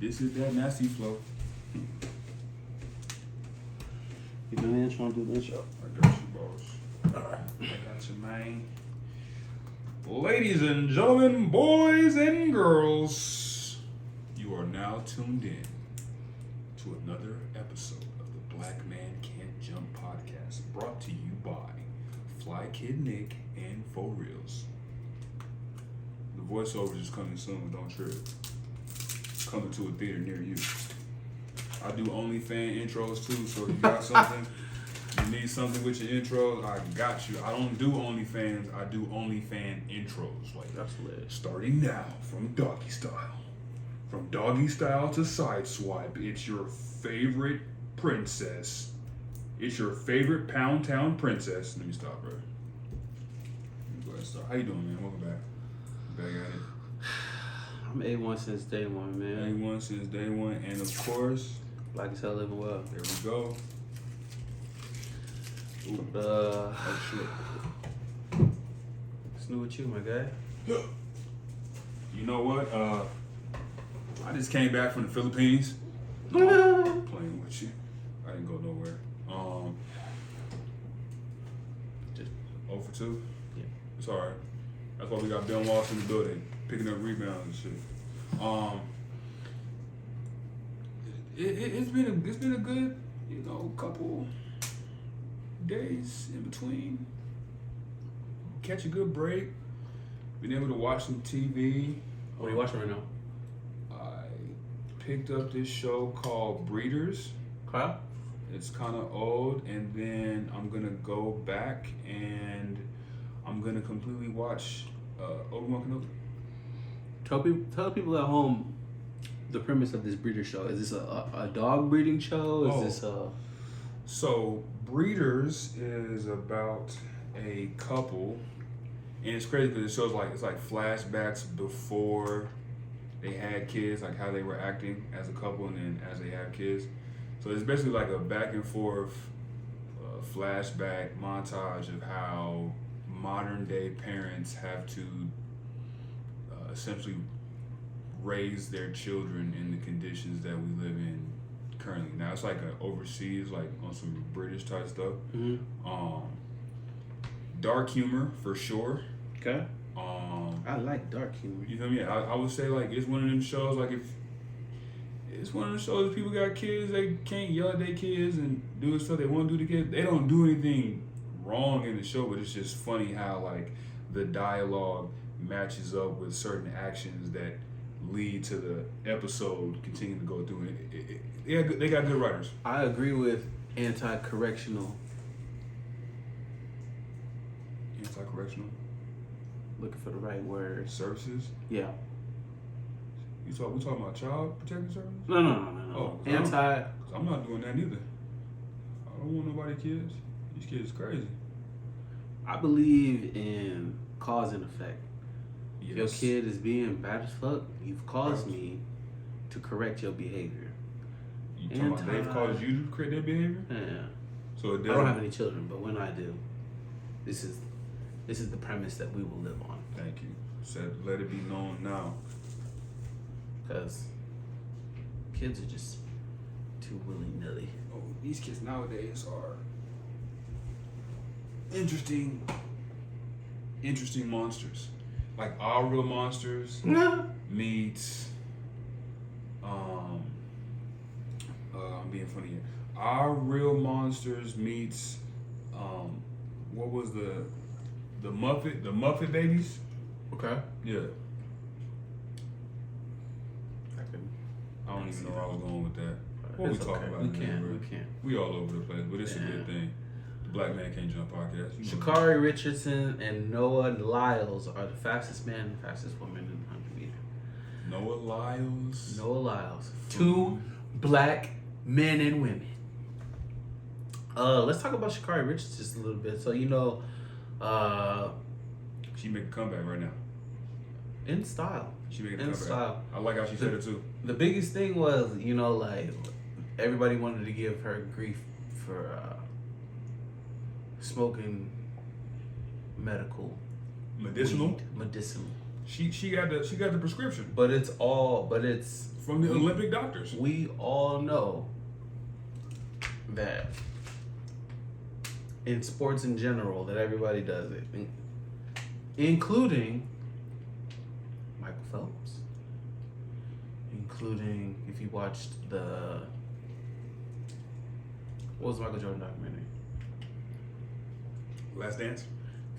This is that nasty flow. You do the intro, do the intro. I got you, boss. Alright, I got you, man. Ladies and gentlemen, boys and girls, you are now tuned in to another episode of the Black Man Can't Jump podcast, brought to you by Fly Kid Nick and For Reals. The voiceover is coming soon, don't trip. Coming to a theater near you. I do OnlyFans intros too, so if you got something, you need something with your intros, I got you. I don't do OnlyFans, I do OnlyFans intros. Like, That's lit. starting now from doggy style. From doggy style to side swipe, it's your favorite princess. It's your favorite Pound Town princess. Let me stop, bro. Let me go ahead and start. How you doing, man? Welcome back. Back at it. I'm A1 since day one, man. A1 since day one, and of course, Black as hell living well. there we go. Ooh. Oh shit. What's new with you, my guy? You know what? I just came back from the Philippines. No, I'm playing with you. I didn't go nowhere. Just 0 for 2. Yeah. It's alright. That's why we got Ben Walsh in the building, picking up rebounds and shit. It's been a good, couple days in between. Catch a good break. Been able to watch some TV. What are you watching right now? I picked up this show called Breeders. Kyle? It's kind of old, and then I'm gonna go back and I'm gonna completely watch Obi-Wan Kenobi. Tell people at home the premise of this breeder show. Is this a dog breeding show? Is this a... So, Breeders is about a couple, and it's crazy because it shows it's like flashbacks before they had kids, like how they were acting as a couple, and then as they have kids. So it's basically like a back and forth flashback montage of how modern day parents have to essentially raise their children in the conditions that we live in currently. Now it's like overseas, like on some British type stuff. Mm-hmm. Dark humor for sure. Okay. I like dark humor. You feel me? I would say it's one of them shows, if it's one of the shows people got kids, they can't yell at their kids and do the stuff they want to do to kids. They don't do anything wrong in the show, but it's just funny how the dialogue matches up with certain actions that lead to the episode continuing to go through. They got good writers. I agree with anti-correctional. Anti-correctional Looking for the right word. services. Yeah. We talking about child protection services? No. Oh, I'm not doing that neither. I don't want nobody kids. These kids is crazy. I believe in cause and effect. Yes. If your kid is being bad as fuck, you've caused me to correct your behavior. You talking about they've caused you to create their behavior? Yeah. So it I don't have any children, but when I do, this is the premise that we will live on. Thank you. Said let it be known now. Because kids are just too willy-nilly. Oh, these kids nowadays are interesting monsters. Like Our Real Monsters meets I'm being funny here. Our Real Monsters meets what was the Muppet Babies? Okay. Yeah. I don't even know where I was going with that. What we talking about? We can't. We all over the place, but it's a good thing. The Black Man Can't Jump podcast. Shacari Richardson and Noah Lyles are the fastest man and fastest woman in the 100 meter. Noah Lyles. 2 black men and women. Let's talk about Shacari Richardson just a little bit. So she make a comeback right now. In style. She making a In comeback. style. I like how she said it too. The biggest thing was, everybody wanted to give her grief for smoking medicinal. Medicinal. Weed. Medicinal. She got the prescription. But it's From the Olympic doctors. We all know that in sports in general, that everybody does it, including Michael Phelps, including if you watched what was the Michael Jordan documentary? Last Dance.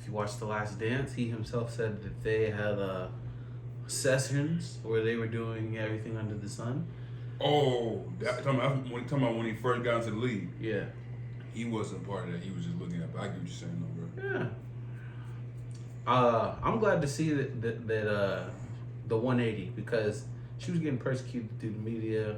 If you watch The Last Dance, he himself said that they had sessions where they were doing everything under the sun. Oh, talking about when he first got into the league. Yeah. He wasn't part of that. He was just looking at. I get what you're saying, though, bro. Yeah. I'm glad to see that the 180, because she was getting persecuted through the media,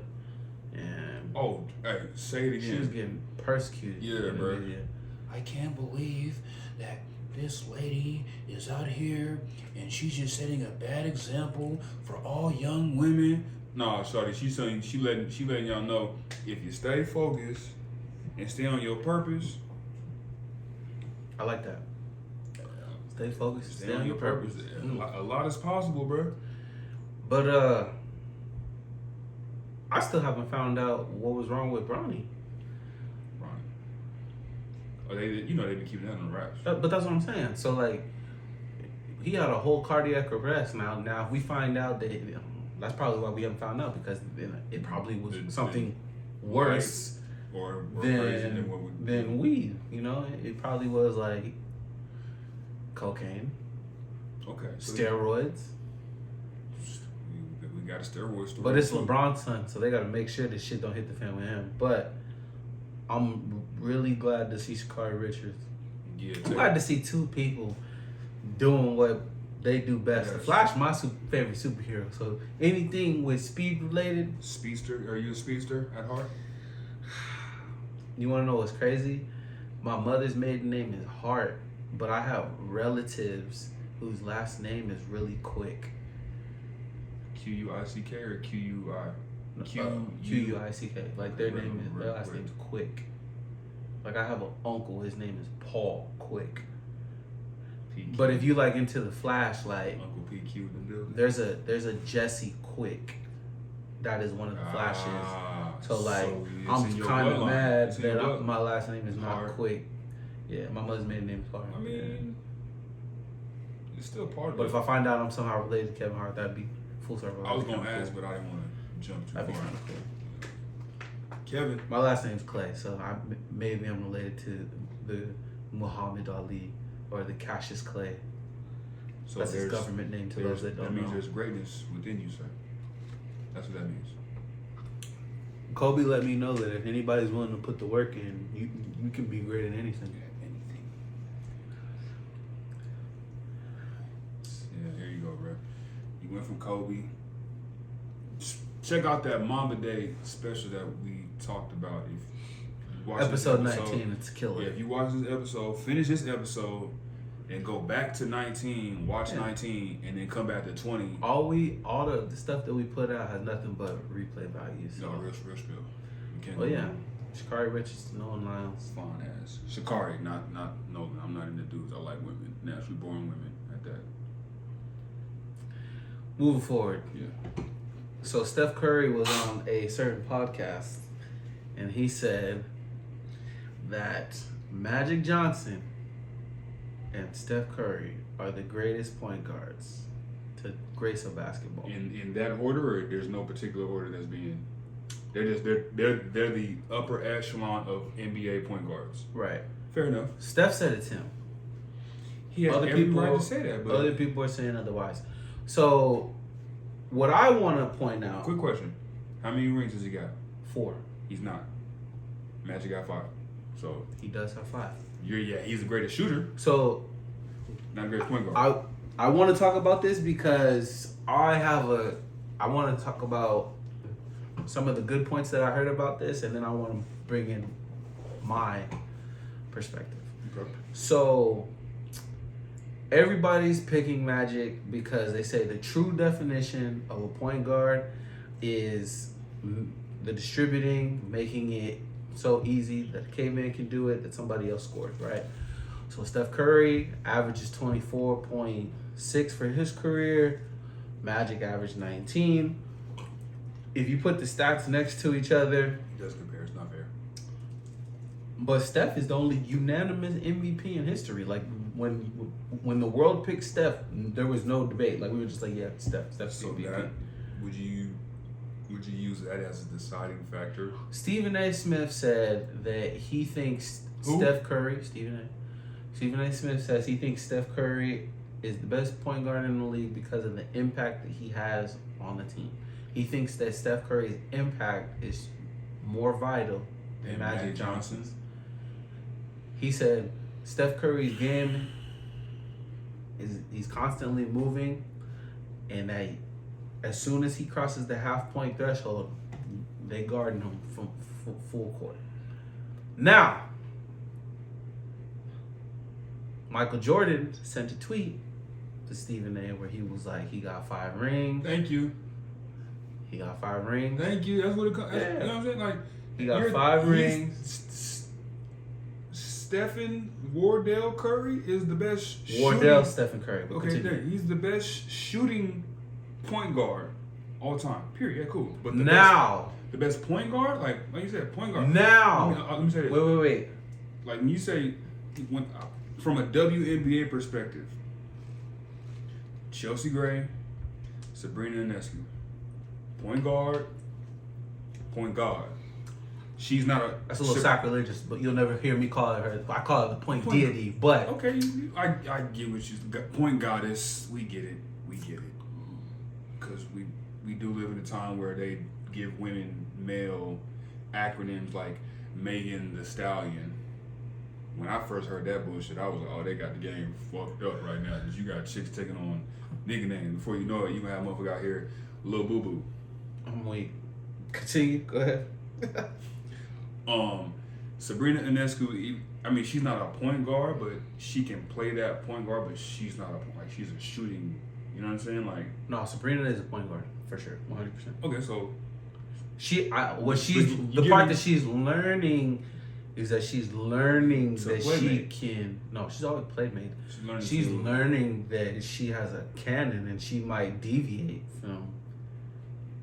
and oh, hey, say it again. she was getting persecuted. Yeah, in the bro. media. I can't believe that this lady is out here and she's just setting a bad example for all young women. Nah, shorty, she letting y'all know, if you stay focused and stay on your purpose. I like that. Stay focused. Stay on your purpose. A lot is possible, bro. But I still haven't found out what was wrong with Bronny. Oh, they've been keeping that on the wraps. But that's what I'm saying. So like, he had a whole cardiac arrest. Now if we find out that that's probably why we haven't found out, because it probably was something worse or crazy than what than weed. You know, it probably was like cocaine. Okay. So steroids. We got a steroid story. But it's LeBron's son, so they got to make sure this shit don't hit the fan with him. But I'm really glad to see Shacari Richardson. Yeah, I'm glad to see two people doing what they do best. Yes. The Flash, my favorite superhero. So anything with speed related. Speedster? Are you a speedster at heart? You want to know what's crazy? My mother's maiden name is Hart, but I have relatives whose last name is really Quick. Quick or Q-U-I? Quick. Like their last name is Quick. Like I have an uncle, his name is Paul Quick. PQ. But if you like into the Flash, like Uncle PQ in the building. there's a Jesse Quick. That is one of the Flashes. So like I'm kind of mad that my last name is not Hart. Quick. Yeah, my mother's maiden name is Hart. I mean, it's still part of it. But if I find out I'm somehow related to Kevin Hart, that'd be full circle. I was gonna ask, but I didn't want to jump too That'd be far. kind of cool. Kevin. My last name's Clay, so maybe I'm related to the Muhammad Ali or the Cassius Clay. So that's his government name to those that don't That means know. there's greatness within you, sir. That's what that means. Kobe let me know that if anybody's willing to put the work in, you can be great at anything. Anything. Yeah, here you go, bro. You went from Kobe. Check out that Mamba Day special that we talked about. If you watch Episode 19, it's killer. Yeah, if you watch this episode, finish this episode, and go back to 19, watch 19, and then come back to 20. All the stuff that we put out has nothing but replay value. So. No, real spill. Oh yeah, Shacari Richardson Noah Lyles. Fine ass. Shacari, not Nolan. I'm not into dudes. I like women, naturally born women at that. Moving forward. Yeah. So Steph Curry was on a certain podcast, and he said that Magic Johnson and Steph Curry are the greatest point guards to grace a basketball. In that order, or there's no particular order that's being. They're the upper echelon of NBA point guards. Right. Fair enough. Steph said it's him. He has every right to say that, but other people are saying otherwise. So, what I want to point out. Quick question: how many rings does he got? 4. He's not. Magic got 5. So he does have 5. He's the greatest shooter. So, not the greatest point guard. I want to talk about this because I want to talk about some of the good points that I heard about this, and then I want to bring in my perspective. Okay. So, everybody's picking Magic because they say the true definition of a point guard is the distributing, making it so easy that a caveman can do it, that somebody else scores, right? So Steph Curry averages 24.6 for his career. Magic averaged 19. If you put the stats next to each other, It does compare. It's not fair. but Steph is the only unanimous MVP in history. Like when the world picked Steph, there was no debate. Like we were just like, yeah, Steph's So MVP. that would you use that as a deciding factor? Stephen A. Smith said that he thinks Who? Steph Curry. Stephen A. Smith says he thinks Steph Curry is the best point guard in the league because of the impact that he has on the team. He thinks that Steph Curry's impact is more vital than Magic Johnson's. He said Steph Curry's game he's constantly moving, and that as soon as he crosses the half-point threshold, they guard him from full court. Now, Michael Jordan sent a tweet to Stephen A. where he was like, he got 5 rings. Thank you. He got 5 rings. Thank you. That's what it comes. Yeah. You know what I'm saying? Like He got 5 rings. Stephen Wardell Curry is the best. Wardell, Stephen Curry. But Okay, continue. then he's the best shooting point guard all time. Period. Yeah, cool. But the best point guard, like you said, point guard. Let me say this. Wait. Like when you say, from a WNBA perspective, Chelsea Gray, Sabrina Ionescu, point guard. She's not a. That's a little sacrilegious, but you'll never hear me call her. I call her the point deity, but Okay, I get what you point goddess. We get it, because we do live in a time where they give women male acronyms like Megan the Stallion. When I first heard that bullshit, I was like, oh, they got the game fucked up right now because you got chicks taking on nigga names. Before you know it, you gonna have a motherfucker out here, Lil Boo Boo. I'm weak. Continue. Go ahead. Sabrina Ionescu, I mean, she's not a point guard, but she can play that point guard, but she's not she's a shooting, you know what I'm saying? Like, No, Sabrina is a point guard for sure, 100%. okay, so the part that she's learning is that she's learning that she can. No, she's always played made. She's learning that she has a cannon and she might deviate from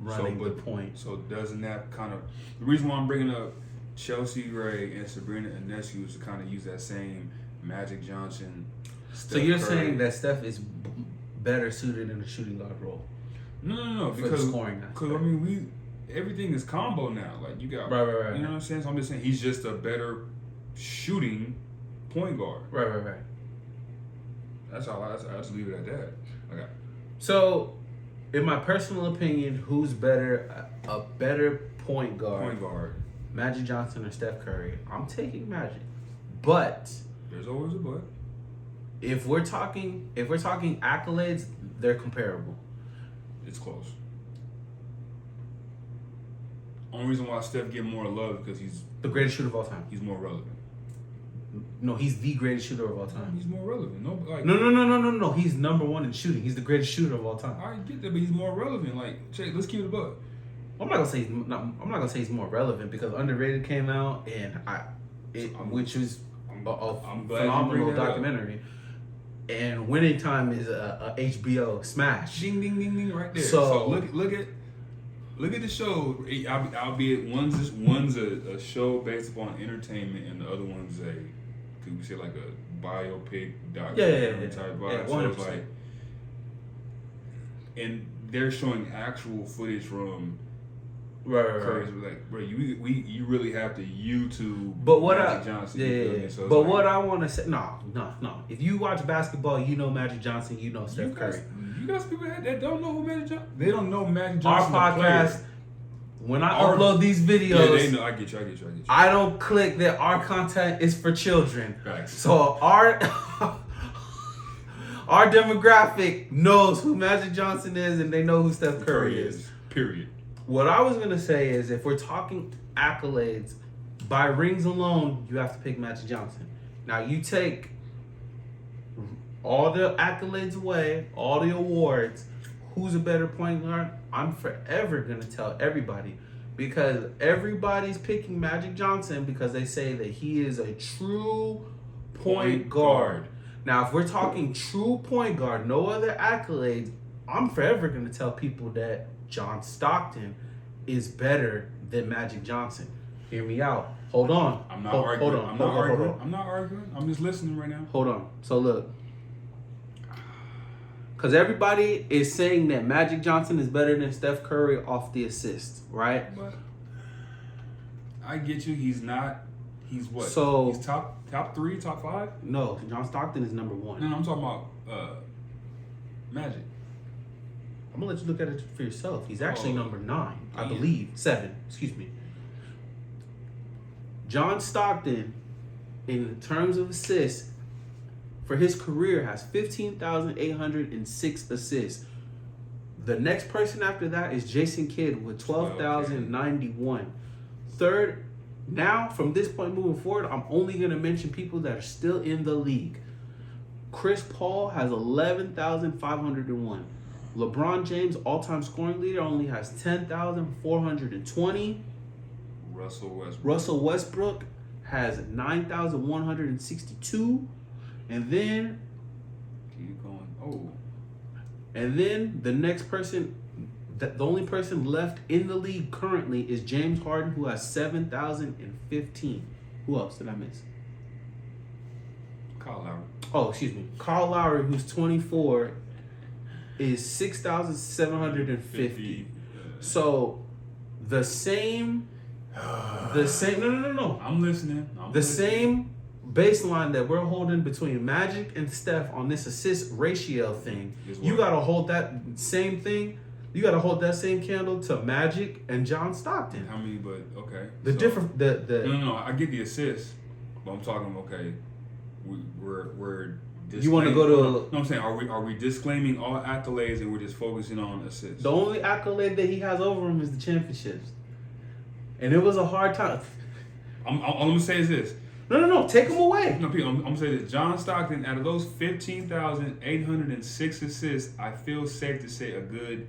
running the point. So doesn't that kind of, the reason why I'm bringing up Chelsea Gray and Sabrina Ionescu is to kind of use that same Magic Johnson. Steph So you're Curry. saying that Steph is better suited in the shooting guard role? No, For the because scoring aspect. I mean everything is combo now. Like you got Right. You know what I'm saying? So I'm just saying he's just a better shooting point guard. Right. That's all. I just leave it at that. Okay. So, in my personal opinion, who's better? A better point guard? Point guard. Magic Johnson or Steph Curry? I'm taking Magic, but There's always a but. if we're talking accolades, they're comparable. It's close. Only reason why Steph get more love because he's The greatest shooter of all time. more relevant. No, he's the greatest shooter of all time. He's more relevant. No. He's number 1 in shooting. He's the greatest shooter of all time. I get that, but he's more relevant. Like, check, let's keep it a buck. I'm not gonna say he's more relevant because Underrated came out which was I'm glad you phenomenal bring that up. documentary. And Winning Time is a HBO smash. Ding, ding, ding, ding, right there. So- So look at the show. Albeit one's a show based upon entertainment, and the other one's could we say like a biopic documentary type vibe. Yeah, so 100%. it's like, and they're showing actual footage from Right. Curry's. Like, bro, you really have to YouTube. But what Magic Johnson. yeah. You feel me? So it's But like, what I want to say, no. If you watch basketball, you know Magic Johnson, you know Steph Curry. You guys people that don't know who Magic Johnson. They don't know Magic Our Johnson. the podcast, player. when I upload these videos, Yeah, they know. I get you. I don't click that our content is for children. Facts. So our demographic knows who Magic Johnson is and they know who Steph Curry is. Period. What I was gonna say is, if we're talking accolades, by rings alone, you have to pick Magic Johnson. Now you take all the accolades away, all the awards. Who's a better point guard? I'm forever gonna tell everybody, because everybody's picking Magic Johnson because they say that he is a true point guard. Now, if we're talking true point guard, no other accolades, I'm forever gonna tell people that John Stockton is better than Magic Johnson. Hear me out. Hold on. I'm not arguing. Hold on. I'm not arguing. I'm not arguing. I'm just listening right now. Hold on. So look. Because everybody is saying that Magic Johnson is better than Steph Curry off the assists, right? But I get you. He's not. He's what? So he's top 3, top 5? No, John Stockton is number 1. No, I'm talking about Magic. I'm gonna let you look at it for yourself. He's actually number 9, I Damn. believe. 7, excuse me. John Stockton, in terms of assists, for his career has 15,806 assists. The next person after that is Jason Kidd with 12,091. Third, now from this point moving forward, I'm only going to mention people that are still in the league. Chris Paul has 11,501. LeBron James, all-time scoring leader, only has 10,420. Russell Westbrook has 9,162. And then keep going. Oh. And then the next person, the only person left in the league currently is James Harden, who has 7,015. Who else did I miss? Kyle Lowry. Oh, excuse me. Kyle Lowry, who's 24, is 6,750. So the same. No. I'm listening. Same baseline that we're holding between Magic and Steph on this assist ratio thing. You gotta hold that same thing. You gotta hold that same candle to Magic and John Stockton. How many? But okay. No. I get the assist, but I'm talking. Okay, we're. You want to go to? No, I'm saying, are we disclaiming all accolades and we're just focusing on assists? The only accolade that he has over him is the championships, and it was a hard time. All I'm gonna say is this. No, take him away. No, Pete, I'm gonna say this. John Stockton, out of those 15,806 assists, I feel safe to say a good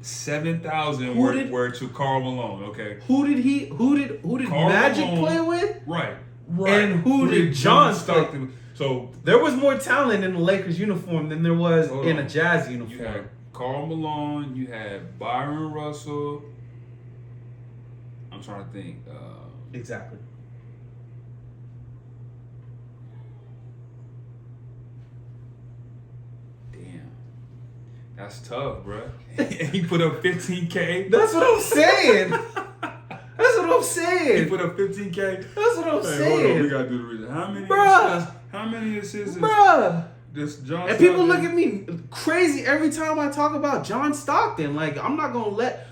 7,000 were to Karl Malone. Okay. Who did Karl Magic Malone play with? Right. And who did John Stockton play? So there was more talent in the Lakers uniform than there was in a Jazz uniform. You had Karl Malone. You had Byron Russell. I'm trying to think. Exactly. Damn. That's tough, bro. He put up 15K. That's what I'm saying. He put up 15K. That's what I'm saying. Hold on, we gotta do the reason. How many assists? This John. And people look at me crazy every time I talk about John Stockton. Like, I'm not gonna let.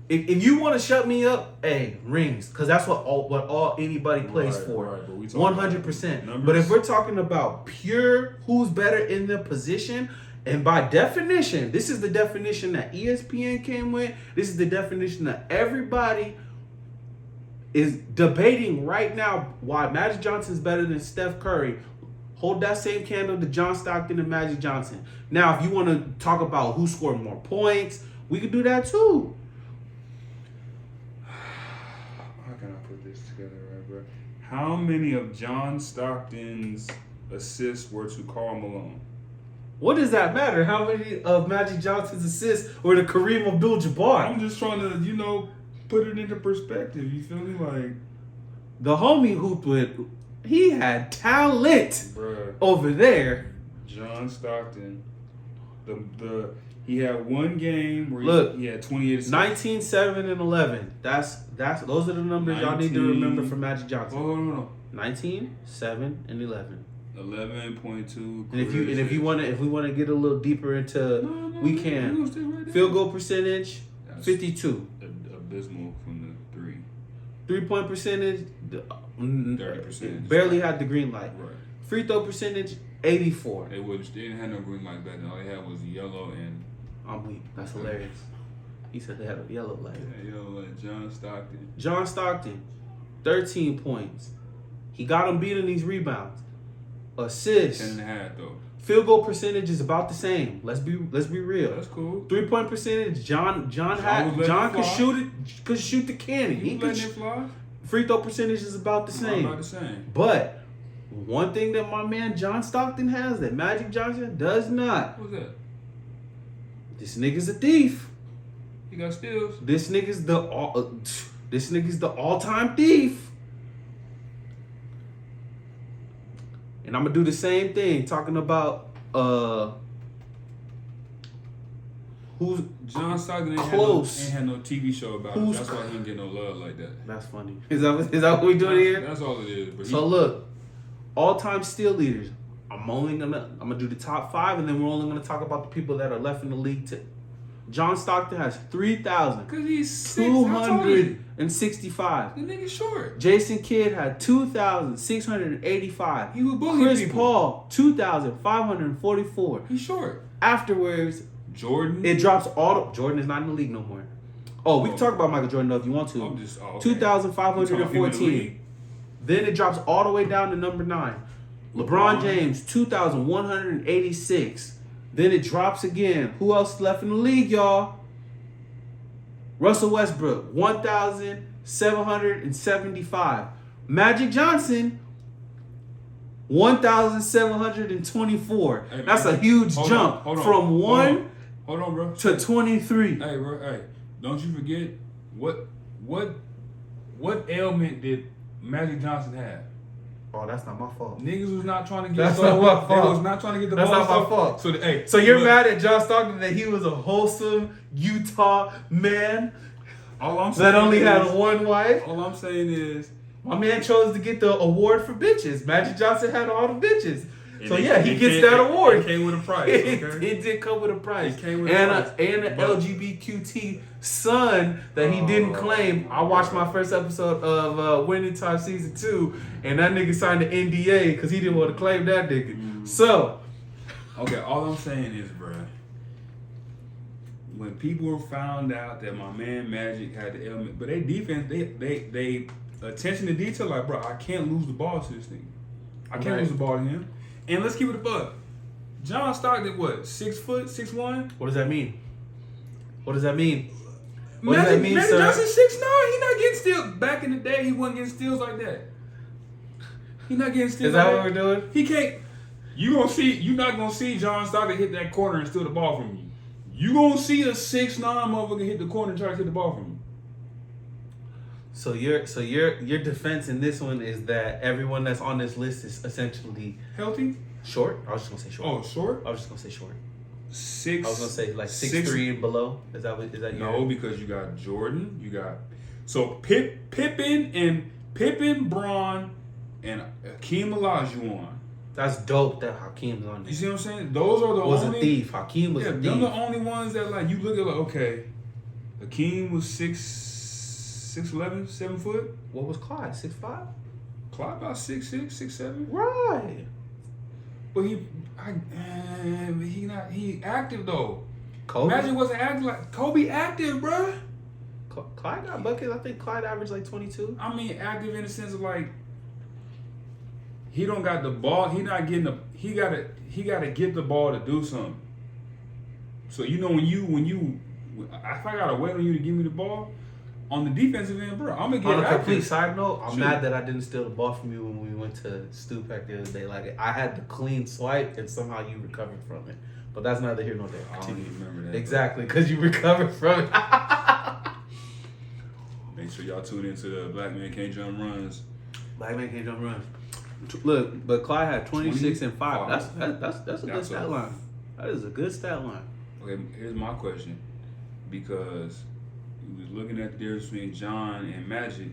If you want to shut me up, hey, rings, because that's what anybody plays for. 100%. But if we're talking about pure who's better in the position, and by definition, this is the definition that ESPN came with. This is the definition that everybody is debating right now why Magic Johnson is better than Steph Curry. Hold that same candle to John Stockton and Magic Johnson. Now, if you want to talk about who scored more points, we could do that too. How can I put this together, right, bro? How many of John Stockton's assists were to Karl Malone? What does that matter? How many of Magic Johnson's assists were to Kareem Abdul-Jabbar? I'm just trying to, put it into perspective. You feel me? Like, the homie hooped with, he had talent, bruh, over there. John Stockton, he had one game where he had 28 assists. 19, 7, and 11. Those are the numbers y'all need to remember for Magic Johnson. Oh, no. 19, 7, and 11. 11.2. And if we want to get a little deeper into, we can. Field goal percentage, 52. Abysmal from the 3. 3-point percentage, 30%. Barely had the green light. Right. Free throw percentage, 84. They didn't have no green light back then. All they had was yellow and. I'm weak. That's hilarious. He said they had a yellow light. Yeah, yellow light. John Stockton, 13 points. He got him beating these rebounds. Assists. 10.5 though. Field goal percentage is about the same. Let's be real. That's cool. 3-point percentage. John could shoot the cannon. He could fly. Free throw percentage is about the same. But one thing that my man John Stockton has that Magic Johnson does not. What's that? This nigga's a thief. He got steals. This nigga's the all-time thief. And I'm gonna do the same thing, talking about who's John Stockton close. ain't had no TV show about it. That's why he didn't get no love like that. That's funny. Is that what we doing here? That's all it is. But So look, all-time steal leaders. I'm gonna do the top 5, and then we're only gonna talk about the people that are left in the league too. John Stockton has 3,000. Cause he's 265. The nigga's short. Jason Kidd had 2,685. He was bullying Chris people. Paul 2,544. He's short. Afterwards, Jordan. it drops all. Jordan is not in the league no more. Oh, we can talk about Michael Jordan though if you want to. Okay. 2,514. Then it drops all the way down to number 9. LeBron James 2,186. Then it drops again. Who else left in the league, y'all? Russell Westbrook, 1,775. Magic Johnson, 1,724. Hey, That's a huge jump from 1 Hold on, bro. to 23. Hey, bro. Hey, don't you forget what ailment did Magic Johnson have? Oh, that's not my fault. Niggas was not trying to get. That's not my fault. They was not trying to get the That's ball. not my fault. So you're mad at John Stockton that he was a wholesome Utah man all I'm saying that only is, had one wife? All I'm saying is, My man chose to get the award for bitches. Magic Johnson had all the bitches. So he gets that award. It came with a price. Okay? It did come with a price. It came with a price. And an LGBTQT son that he didn't claim. I watched my first episode of Winning Time Season 2, and that nigga signed an NDA because he didn't want to claim that nigga. So, okay, all I'm saying is, bro, when people found out that my man Magic had the element, but they defense, they attention to detail, like, bro, I can't lose the ball to this thing. I can't lose the ball to him. And let's keep it a buck. John Stockton, what, 6 foot, 6'1"? what does that mean? What does that mean? What Magic, does that mean, Magic sir? Johnson 6'9". He not getting steals. Back in the day, he wasn't getting steals like that. He not getting steals. Is that like what we're doing? He can't. You're not gonna see John Stockton hit that corner and steal the ball from you. You gonna see a 6'9" motherfucker hit the corner and try to hit the ball from you. So your defense in this one is that everyone that's on this list is essentially Healthy? short. I was just gonna say short. Oh, short? I was just gonna say short. 6. I was gonna say like 6'3" and below. Is that No, because you got Jordan. You got Pippen, Braun, and Hakeem Olajuwon. That's dope that Hakeem's on You this. see what I'm saying? Those are the Was only. a thief. Hakeem was a Them thief. the only ones that like you look at like okay, Hakeem was 6'11", 7 foot. What was Clyde? 6'5"? Clyde about 6'6", 6'7". Right. But he active though. Kobe. Magic wasn't active like Kobe active, bruh. Clyde got buckets. I think Clyde averaged like 22. I mean active in the sense of like he don't got the ball. He not getting the. He gotta get the ball to do something. So you know when you if I gotta wait on you to give me the ball on the defensive end, bro, I'm gonna get On a active. complete side note, I'm Shoot. mad that I didn't steal the ball from you when we went to Stupac the other day. Like I had the clean swipe and somehow you recovered from it. But that's neither here nor there. I don't even remember that. Exactly, because you recovered from it. Make sure y'all tune into the Black Man Can't Jump Runs. Black man can't jump run. Look, but Clyde had 26 and 5. That's a good stat line. That is a good stat line. Okay, here's my question. Because we was looking at the difference between John and Magic.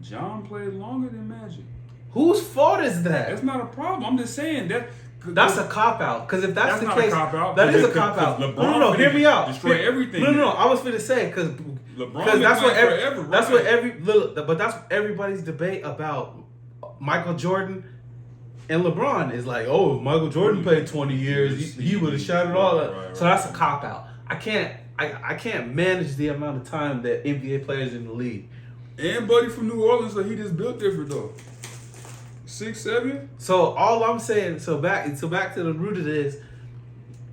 John played longer than Magic. Whose fault is that? That's not a problem. I'm just saying that. That's a cop out. Because if that's the not case, a cop out. that is a cop out. No, hear me out. Destroy everything. No. I was finna say because LeBron that's what forever. That's what that's everybody's debate about Michael Jordan and LeBron is like, oh, if Michael Jordan played 20 years, he would have shot it all up. Right. So that's a cop out. I can't manage the amount of time that NBA players in the league. And Buddy from New Orleans, so he just built different though. 6'7". So all I'm saying, so back to the root of this,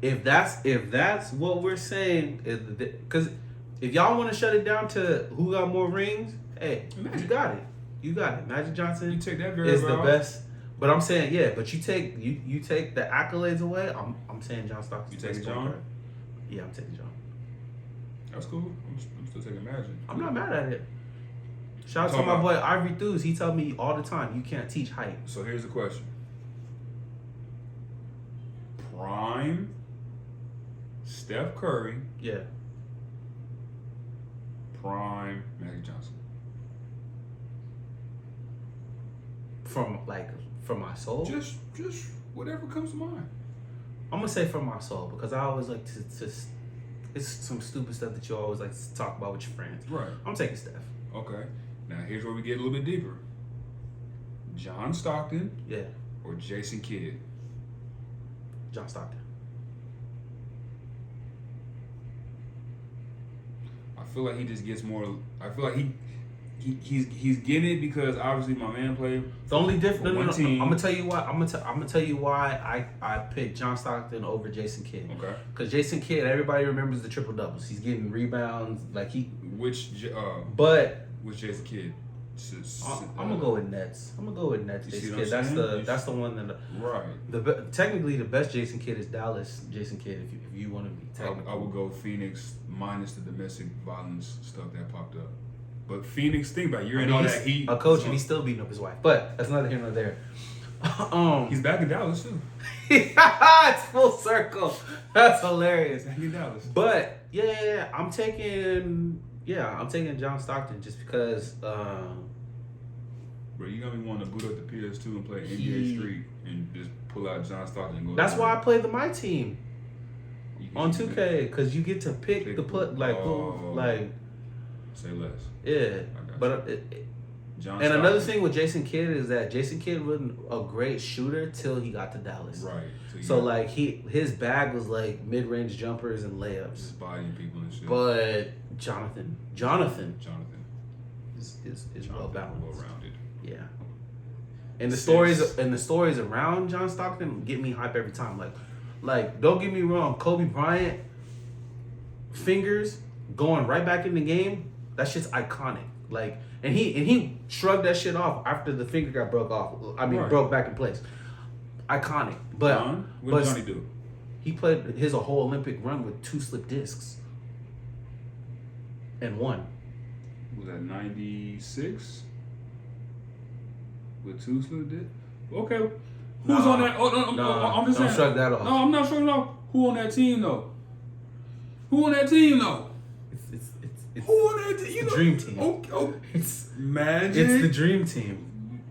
if that's what we're saying, because if y'all want to shut it down to who got more rings, hey, Magic. you got it. Magic Johnson You take that is the out. best. But I'm saying, yeah. But you take the accolades away. I'm saying John Stockton. You taking John? Yeah, I'm taking John. That's cool. I'm still taking Magic. I'm not mad at it. Shout out to my boy Ivory Thews. He tell me all the time, you can't teach height. So here's the question. Prime Steph Curry. Yeah. Prime Magic Johnson. From my soul? Just whatever comes to mind. I'm gonna say from my soul because I always like to it's some stupid stuff that you always like to talk about with your friends. Right. I'm taking Steph. Okay. Now here's where we get a little bit deeper. John Stockton. Yeah. Or Jason Kidd. John Stockton. I feel like he just gets more. I feel like he's getting it because obviously my man played. The only difference. No. Team. I'm gonna tell you why. I'm gonna tell you why I picked John Stockton over Jason Kidd. Okay. Because Jason Kidd, everybody remembers the triple doubles. He's getting rebounds like he. Which Jason Kidd. I'm gonna go with Nets. Jason Kidd. That's the one that. Right. Technically, the best Jason Kidd is Dallas Jason Kidd. If you want to be technical, I would go Phoenix minus the domestic violence stuff that popped up. But Phoenix, think about it. You're in all that heat. A coach and he's still beating up his wife. But that's neither here nor there. He's back in Dallas too. It's full circle. That's hilarious. Back in Dallas. But yeah, I'm taking John Stockton just because. Bro, you got me wanting to boot up the PS2 and play NBA Street and just pull out John Stockton and go. That's why I play my team on 2K because you get to pick the put Say less. Yeah, but John and another thing with Jason Kidd is that Jason Kidd wasn't a great shooter till he got to Dallas. Right. So like his bag was like mid-range jumpers and layups. Just bodying people and shit. But Jonathan is well balanced. Well rounded. Yeah. And the stories around John Stockton get me hype every time. Like don't get me wrong, Kobe Bryant fingers going right back in the game. That shit's iconic. Like, and he shrugged that shit off after the finger got broke off. Broke back in place. Iconic. But what did Johnny do? He played his whole Olympic run with 2 slip discs and 1. Was that 96? With 2 slip discs? Okay. Who's on that? I'm just saying. Don't shrug that off. No, I'm not shrugging off. Who on that team though? It's who on that team? The dream team. Oh, It's Magic. It's the dream team.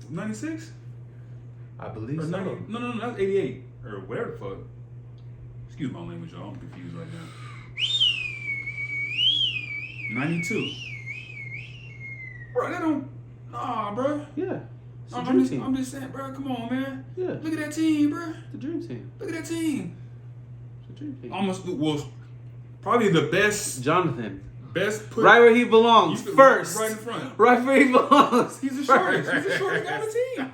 96? I believe so. 90, no, that's 88 or whatever the fuck. Excuse my language, y'all. I'm confused right now. 92. Bro, that don't. Nah, bro. Yeah. It's the dream team. I'm just saying, bro. Come on, man. Yeah. Look at that team, bro. The dream team. Look at that team. It's the dream team. Probably the best. Jonathan. Best put right where he belongs. First. Right in front. Right where he belongs. He's the shortest. He's the shortest guy on the team.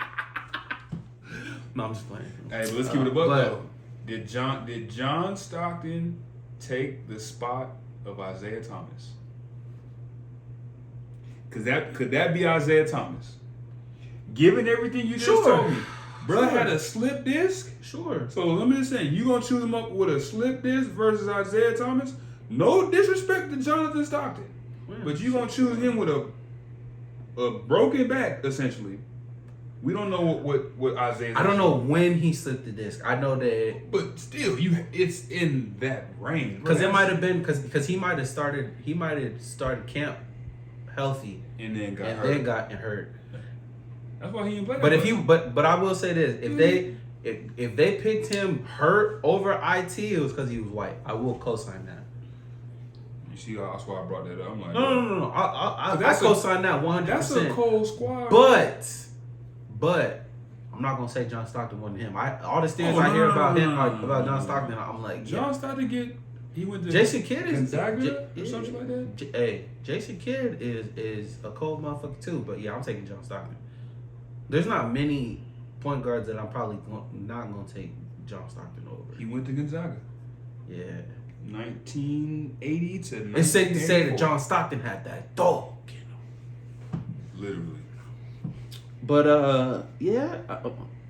No, I'm just playing. Hey, but let's keep it a buck though. Did John Stockton take the spot of Isaiah Thomas? Could that be Isaiah Thomas? Given everything you just told me, bro had a slip disc. Sure. So let me just say, you gonna choose him up with a slip disc versus Isaiah Thomas? No disrespect to Jonathan Stockton, but you gonna choose him with a broken back essentially. We don't know what Isaiah. I don't know when he slipped the disc. I know that, but still, it's in that range. Because it might have been because he might have started camp healthy and then got hurt. That's why he didn't play. But I will say this: if they picked him hurt over IT, it was because he was white. I will co-sign that. You see, that's why I brought that up. I'm like, no. I co-sign that 100%. That's a cold squad. But I'm not gonna say John Stockton wasn't him. All the things I hear about John Stockton, I'm like, John Stockton he went to Jason Kidd Gonzaga or something like that. Hey, Jason Kidd is a cold motherfucker too. But yeah, I'm taking John Stockton. There's not many point guards that I'm probably not gonna take John Stockton over. He went to Gonzaga. Yeah. 1980 to 1984. It's safe to say that John Stockton had that dog in him. Literally. But yeah.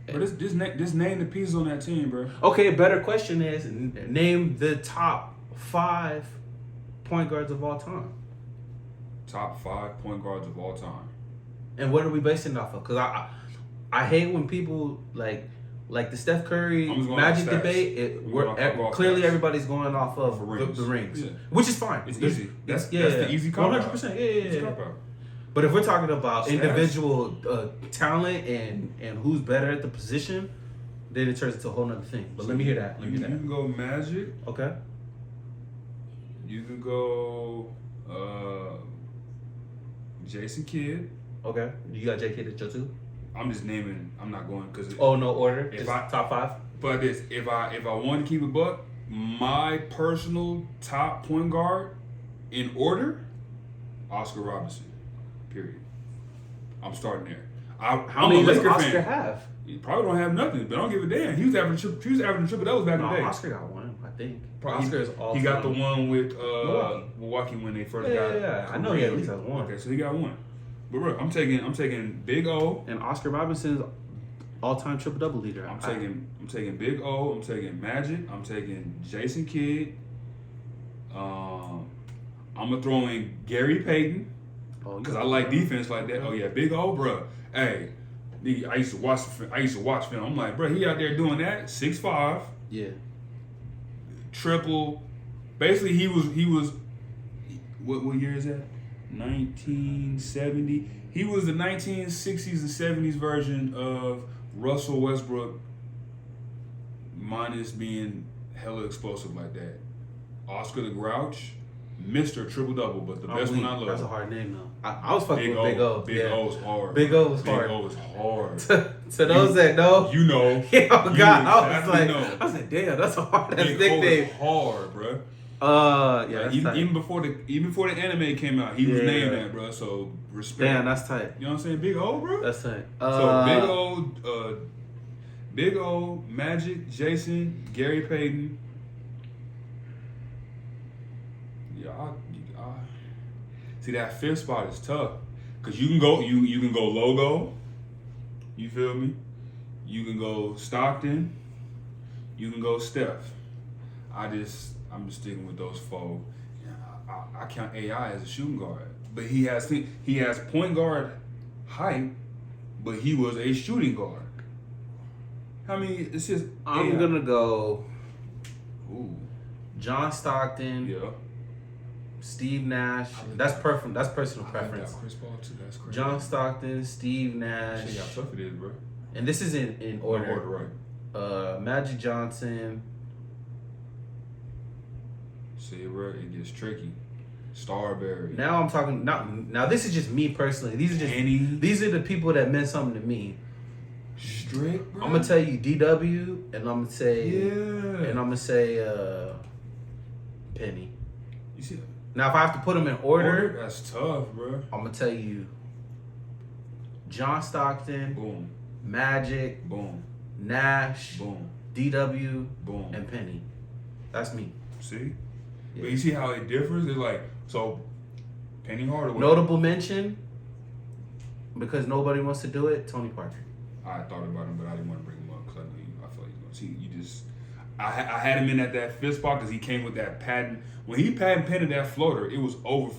But this name the pieces on that team, bro. Okay, a better question is name the top 5 point guards of all time. Top 5 point guards of all time. And what are we basing it off of? Because I hate when people like the Steph Curry Magic debate. Clearly everybody's going off of the rings, yeah. Which is fine. It's easy. That's the easy cop 100%. Yeah. But if we're talking about individual talent and who's better at the position, then it turns into a whole nother thing. But let me hear that. You can go Magic. Okay. You can go Jason Kidd. Okay. You got J. Kidd at your 2? I'm just naming. I'm not going because. No order. Just top 5. But if I want to keep it buck, my personal top point guard in order, Oscar Robertson. Period. I'm starting there. How many does Oscar have? He probably don't have nothing, but I don't give a damn. He was averaging triple doubles back in the day. Oscar got one, I think. Oscar's all. He got the one with Milwaukee when they first got. Yeah. I know he at least has one. Okay, so he got one. But bro, I'm taking Big O and Oscar Robinson's all-time triple double leader. I'm taking Big O. I'm taking Magic. I'm taking Jason Kidd. I'm gonna throw in Gary Payton. Because I like defense like that. Oh yeah, Big O, bro. Hey, nigga, I used to watch film. I'm like, bro, he out there doing that 6'5". Yeah. Triple. Basically, he was. What year is that? 1970. He was the 1960s and 70s version of Russell Westbrook, minus being hella explosive like that. Oscar the Grouch. Mr. Triple Double, but the best one I love. That's a hard name though. I was fucking with Big O. Big O is hard. Big O is hard. Big O is hard. To those that know, you know. Yeah, oh God, I was like, damn, that's a hard ass nickname. Big O is hard, bro. Yeah. Like, even before the anime came out, he was named that, bro. So respect. Damn, that's tight. You know what I'm saying? Big O, bro. That's tight. So Big O, Magic, Jason, Gary Payton. See, that 5th spot is tough because you can go logo. You feel me? You can go Stockton. You can go Steph. I'm just sticking with those 4. I count AI as a shooting guard, but he has point guard height, but he was a shooting guard. I mean, it's just. I'm gonna go. John Stockton. Yeah. Steve Nash. That's perfect. That's personal preference. Chris Paul too. That's crazy. John Stockton, Steve Nash. See how tough it is, bro. And this is in order. Right. Magic Johnson. See, bro, it gets tricky. Starberry. Now I'm talking. Now this is just me personally. These are the people that meant something to me. Strict, bro. I'm gonna tell you DW, and I'm gonna say Penny. You see that? Now, if I have to put them in order, that's tough, bro. I'm gonna tell you John Stockton, boom, Magic, boom, Nash, boom, DW, boom, and Penny. That's me. See? Yeah. But you see how it differs? It's like, so Penny Hardaway. Notable mention, because nobody wants to do it, Tony Parker. I thought about him, but I didn't want to bring him up because I feel like he's going to see. You just, I had him in at that 5th spot because he came with that patent. When he patent pended that floater, it was over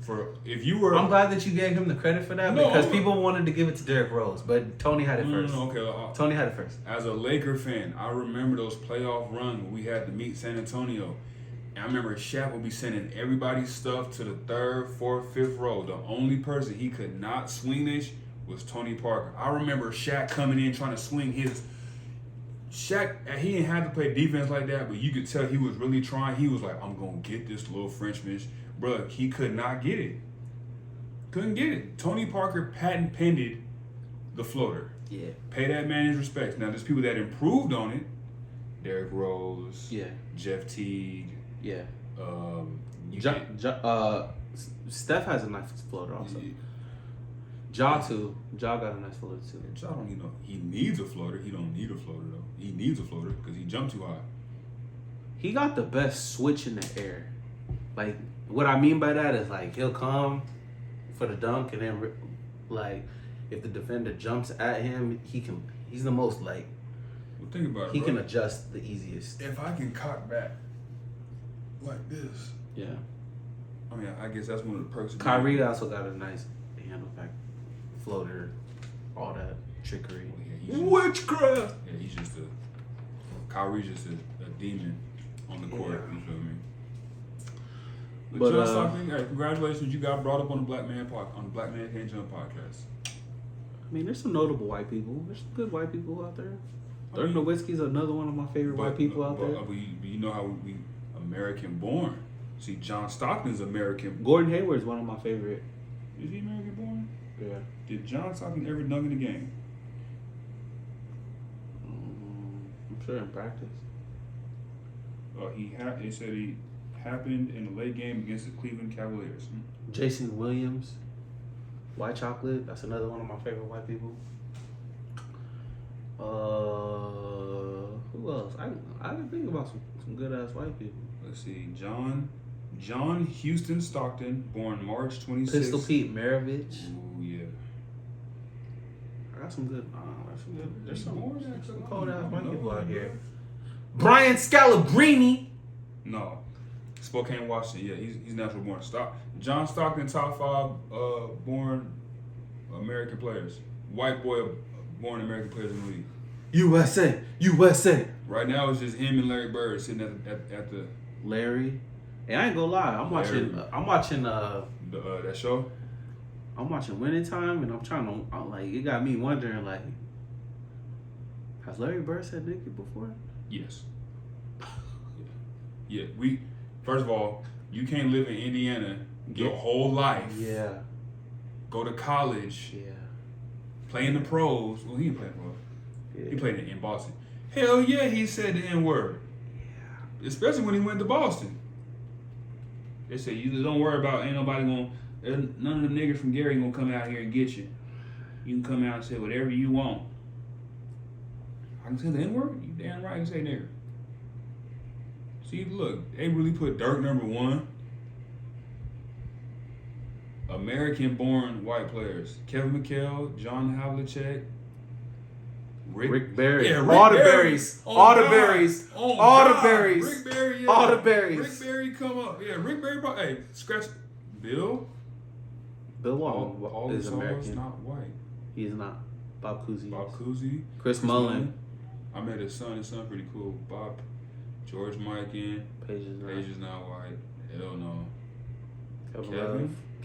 for if you were. I'm glad that you gave him the credit for that because people wanted to give it to Derrick Rose, but Tony had it first. Okay. Tony had it first. As a Laker fan, I remember those playoff runs when we had to meet San Antonio. And I remember Shaq would be sending everybody's stuff to the 3rd, 4th, 5th row. The only person he could not swing this was Tony Parker. I remember Shaq coming in trying to swing his. Shaq, he didn't have to play defense like that, but you could tell he was really trying. He was like, I'm going to get this little Frenchman. Bro, he could not get it. Couldn't get it. Tony Parker patent pended the floater. Yeah. Pay that man his respects. Now, there's people that improved on it. Derrick Rose. Yeah. Jeff Teague. Yeah. Steph has a nice floater also. Yeah. Ja got a nice floater too. Ja don't need no. He needs a floater. He don't need a floater though. He needs a floater because he jumped too high. He got the best switch in the air. Like what I mean by that is like he'll come for the dunk and then like if the defender jumps at him, he's the most like. Well, think about it. He bro. can adjust the easiest. If I can cock back like this, Yeah. I mean, I guess that's one of the perks. Of Kyrie being- also got a nice handle back, floater, all that trickery. Well, yeah, Witchcraft. Yeah, he's just Kyrie's just a demon on the court. Yeah. You feel me? But, John Stockton, hey, congratulations! You got brought up on the Black Man Can't Jump podcast. I mean, there's some notable white people. There's some good white people out there. Dirk Nowitzki's another one of my favorite white people out there. But you know how we American born. See, John Stockton's American. Gordon Hayward's one of my favorite. Is he American born? Yeah. Did John Stockton ever dunk in the game? I'm sure in practice. They said he happened in the late game against the Cleveland Cavaliers. Jason Williams, White Chocolate. That's another one of my favorite white people. Who else? I didn't think about some good ass white people. Let's see, John Houston Stockton, born March 26th. Pistol Pete Maravich. Ooh, yeah. I got some good. There's some more cold ass white people out here. Brian Scalabrine. No. Spokane, Washington. Yeah, he's natural born. John Stockton, top 5 born American players. White boy born American players in the league. USA. Right now it's just him and Larry Bird sitting at the Larry. Hey, I ain't gonna lie. I'm watching that show. I'm watching Winning Time, and I'm like, it got me wondering, like, has Larry Bird said naked before? Yes. Yeah. First of all, you can't live in Indiana your whole life. Yeah. Go to college. Yeah. Play in the pros. Well, he didn't play in pros. Yeah. He played in Boston. Hell yeah, he said the N-word. Yeah. Especially when he went to Boston. They said, you don't worry about, ain't nobody none of the niggas from Gary gonna come out here and get you. You can come out and say whatever you want. I can say the N-word? You damn right I can say nigger. See, look, they really put Dirk number 1. American-born white players. Kevin McHale, John Havlicek, Rick Barry. Yeah, Rick all the Barry. berries. Oh, all the God. berries. Oh, all the God. berries. Rick Barry, yeah. All the berries. Rick Barry come up. Yeah, Rick Barry. Hey, scratch. Bill Walton is Gasol's American. not white. He is not. Bob Cousy. Bob Cousy. Chris Mullin. I met his son. His son pretty cool. Bob. George Mikan. Paige is not white. Hell no.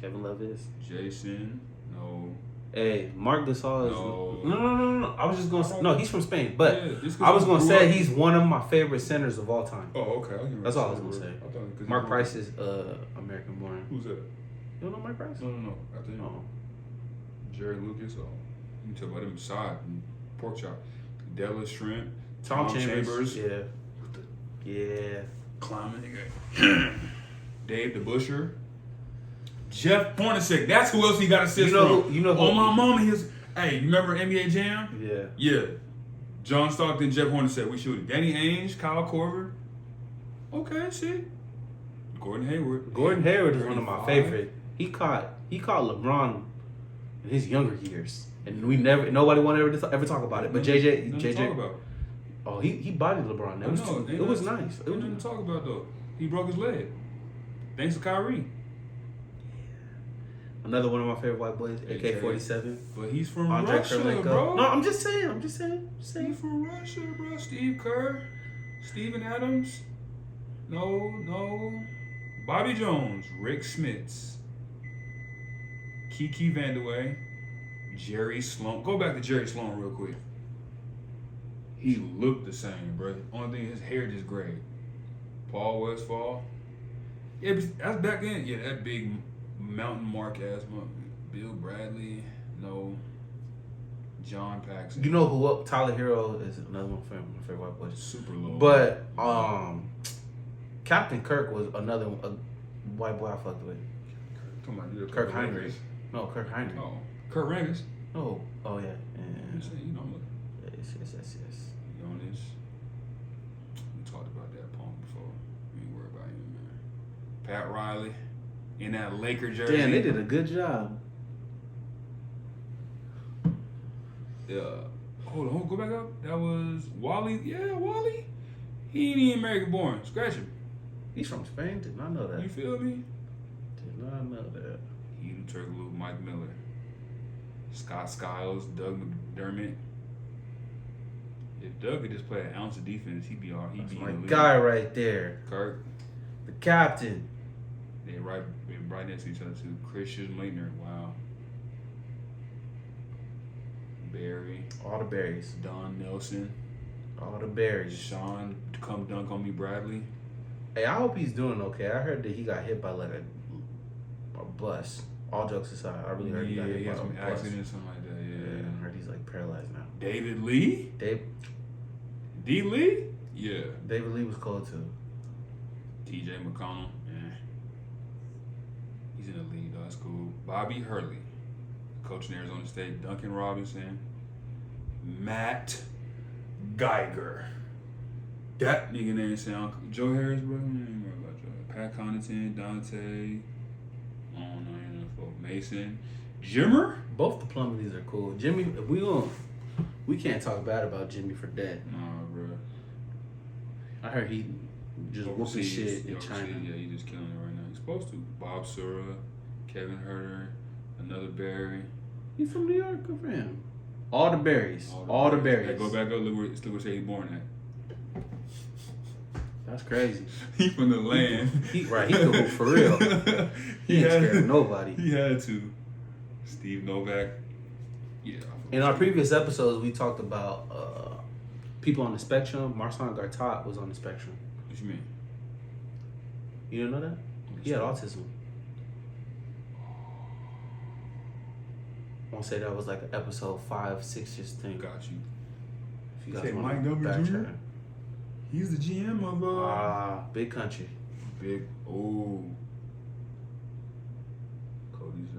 Kevin Love is. Jason. No. Hey, Mark Gasol is. No. I was just gonna say. No, he's from Spain. But Yeah, just 'cause I was he gonna grew say up- he's one of my favorite centers of all time. Oh, okay. That's all I was gonna say. I thought 'cause Mark he- Price is American born. Who's that? You don't know Mark Price? No. I think Jerry Lucas. Oh, you can tell by them side pork chop. Della Shrimp. Tom Chambers. Yeah. Yeah. Climbing. Dave the Busher. Jeff Hornacek. That's who else he got assists from. You know who? On my mama, hey, you remember NBA Jam? Yeah. Yeah. John Stockton, Jeff Hornacek. We shooting. Danny Ainge, Kyle Korver. Okay, see. Gordon Hayward. Gordon Hayward is one of my 35. favorite. He caught LeBron in his younger years, and nobody wanted ever talk about it. But Nothing to JJ, talk about. oh, he bodied LeBron. I know. It was nice. It Ain't was nothing to talk about though. He broke his leg. Thanks to Kyrie. another one of my favorite white boys, AK-47. But he's from Andre Russia, Kirilenko. bro. No, I'm just saying. He's from Russia, bro. Steve Kerr, Steven Adams. No. Bobby Jones, Rick Smits, Keke Vandeweghe, Jerry Sloan. Go back to Jerry Sloan real quick. He looked the same, bro. Only thing, his hair just gray. Paul Westphal. Yeah, but that's back then. Yeah, that big mountain mark ass Bill Bradley. No. John Paxson. You know who? Tyler Hero is another one of my favorite white boys. Super low. But Captain Kirk was another a white boy I fucked with. Come on, Kirk Heinrich. No, Kirk Heinrich. Oh, Kurt Rangers. No. Oh yeah. You know, look. Yes. You on this? We talked about that punk before. We ain't worried about him, man. Pat Riley in that Laker jersey. Damn, they did a good job. Hold on, go back up. That was Wally. Yeah, Wally. He ain't even American born. Scratch him. He's from Spain. Did not know that. You feel me? Did not know that. Eden Turkoglu, Mike Miller, Scott Skiles, Doug McDermott. If Doug could just play an ounce of defense, he'd be all. He'd That's be my in the league. guy right there. Kirk. The captain. They right next to each other too. Christian Leitner. Wow. Barry. All the berries. Don Nelson. All the berries. Sean, come dunk on me, Bradley. Hey, I hope he's doing okay. I heard that he got hit by like a bus. All jokes aside, I really heard he got hit he by had a some bus. accident or something like that. Yeah. I heard he's like paralyzed now. David Lee? D. Lee? Yeah. David Lee was cold too. TJ McConnell. Yeah. He's in the league, though. That's cool. Bobby Hurley, coach in Arizona State. Duncan Robinson. Matt Geiger. That nigga name sound. Joe Harris, bro. I ain't worried about Joe. Pat Connaughton, Dante. I don't know any info. Mason. Jimmer? Both the Plumleys are cool. Jimmy, we can't talk bad about Jimmy for dead. Nah, bro. I heard he just whooping shit in China. Yeah, he's just killing it right now. He's supposed to. Bob Sura, Kevin Herter, another Barry. He's from New York. Good for him. All the berries. All the berries. Hey, go back up. Look where he's born at. That's crazy. He from the land. He could hoop for real. He ain't scared of nobody. He had to. Steve Novak. Yeah. In our previous episodes, we talked about people on the spectrum. Marcin Gartat was on the spectrum. What you mean? You didn't know that? He had autism. I want to say that was like an episode 5, 6 years thing. Got you. If you guys Say want Mike to W. backtrack. Jr.? He's the GM of Big Country. Big Cody's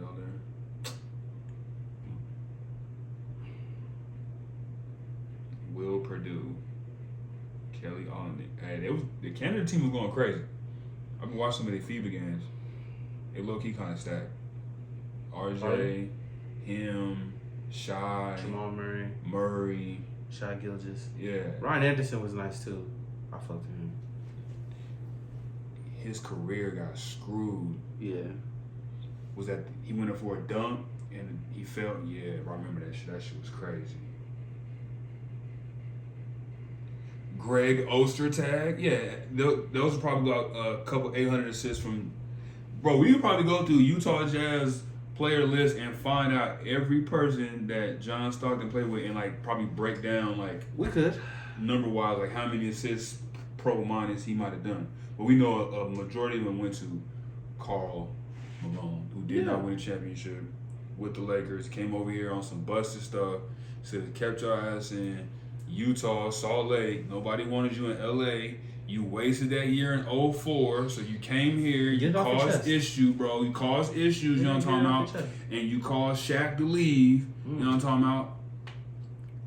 out there. Will Purdue. Kelly Allen. Hey, the Canada team was going crazy. I've been watching some of their FIBA games. They low key kind of stacked. RJ, him, Shy, Jamal Murray. Shai Gilgeous. Yeah. Ryan Anderson was nice too. I fucked with him. His career got screwed. Yeah. Was that he went up for a dunk and he fell? Yeah, I remember that shit. That shit was crazy. Greg Ostertag. Yeah, those are probably a couple 800 assists from. Bro, we could probably go through Utah Jazz player list and find out every person that John Stockton played with and like probably break down like We could. number wise like how many assists pro minus he might have done. But we know a majority of them went to Karl Malone, who did not win a championship with the Lakers. Came over here on some busted stuff. Said kept your ass in Utah, Salt Lake. Nobody wanted you in LA. You wasted that year in 2004, so you came here, you caused issue, bro. You caused issues, you know what I'm talking about? And you caused Shaq to leave, you know what I'm talking about?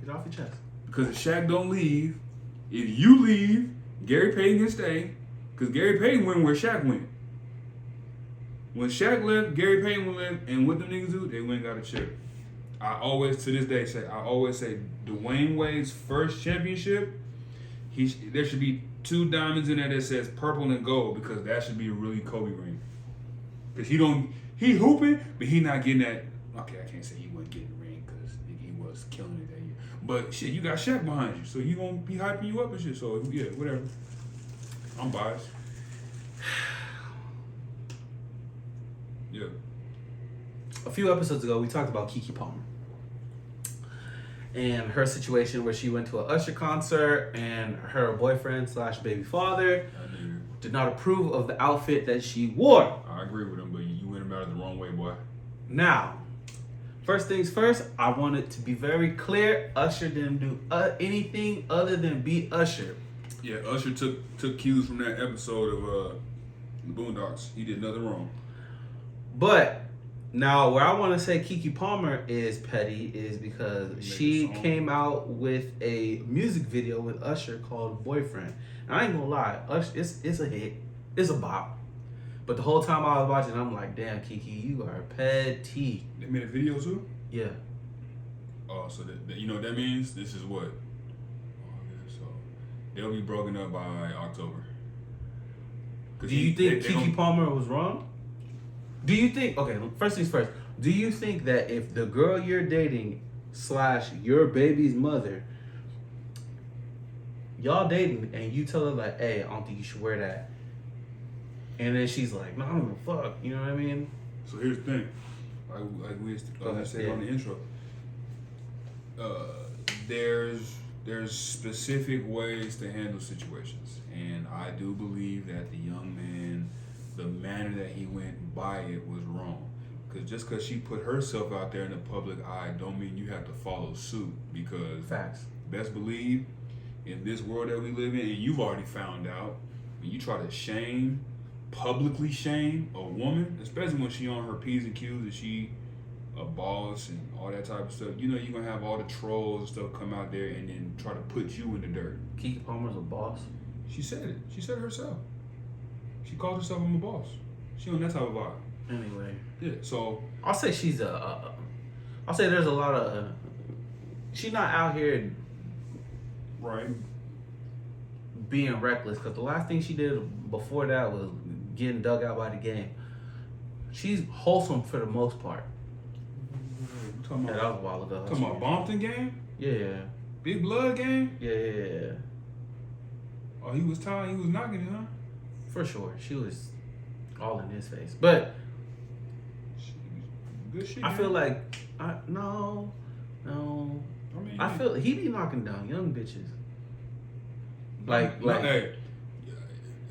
Get off your chest. Because if Shaq don't leave, if you leave, Gary Payton can stay. Because Gary Payton went where Shaq went. When Shaq left, Gary Payton left, and what them niggas do, they went and got a chip. I always say, Dwayne Wade's first championship, there should be 2 diamonds in there that says purple and gold because that should be a really Kobe ring. Because he hooping, but he not getting that. Okay, I can't say he wasn't getting the ring because he was killing it that year. But shit, you got Shaq behind you, so he gonna be hyping you up and shit. So yeah, whatever. I'm biased. Yeah. A few episodes ago, we talked about Keke Palmer and her situation where she went to an Usher concert and her boyfriend / baby father did not approve of the outfit that she wore. I agree with him, but you went about it the wrong way, boy. Now, first things first, I want it to be very clear. Usher didn't do anything other than be Usher. Yeah, Usher took cues from that episode of the Boondocks. He did nothing wrong. But now, where I want to say Keke Palmer is petty is because she came out with a music video with Usher called Boyfriend. And I ain't gonna lie, Usher, it's a hit. It's a bop. But the whole time I was watching, I'm like, damn, Keke, you are petty. They made a video too? Yeah. Oh, so you know what that means? This is what? August, so they'll be broken up by October. Do you think Keke Palmer was wrong? Do you think, okay, first things first, do you think that if the girl you're dating / your baby's mother, y'all dating and you tell her like, hey, I don't think you should wear that, and then she's like, no, I don't give a fuck, you know what I mean? So here's the thing, like we said on the intro, there's specific ways to handle situations, and I do believe that the young man, the manner that he went by it was wrong. Because just because she put herself out there in the public eye don't mean you have to follow suit. Because facts. Best believe, in this world that we live in, and you've already found out, when you try to publicly shame a woman, especially when she on her P's and Q's and she a boss and all that type of stuff, you know you're going to have all the trolls and stuff come out there and then try to put you in the dirt. Keke Palmer's a boss? She said it. She said it herself. She called herself I'm a boss. She on that type of vibe. Anyway. Yeah, so I'll say she's I'll say there's a lot of she's not out here right being reckless, because the last thing she did before that was getting dug out by the game. She's wholesome for the most part. Talking about, that was a while ago. Talking about Bompton game? Yeah. Big Blood game? Yeah. Oh, he was tired. He was knocking it, huh? For sure. She was all in his face. But good shit. I feel like no. I mean, I feel he be knocking down young bitches. Like hey,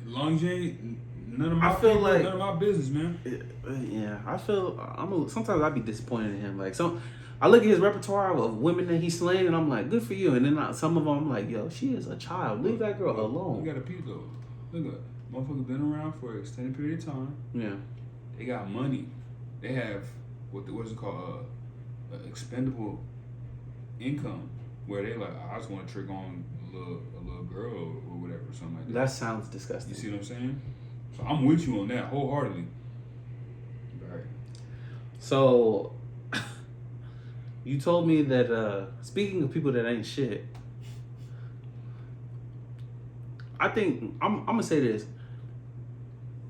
long as you ain't none of my none of my business, man. Yeah, I feel sometimes I be disappointed in him. Like I look at his repertoire of women that he's slain, and I'm like, good for you. And then some of them, I'm like, yo, she is a child. Leave that girl alone. You got to peep though. Look at motherfuckers been around for an extended period of time. Yeah. They got money. They have what is it called? Expendable income, where they like, I just want to trick on a little girl or whatever, or something like that. That sounds disgusting. You see what I'm saying? So I'm with you on that wholeheartedly. All right. So you told me that speaking of people that ain't shit, I think I'm gonna say this.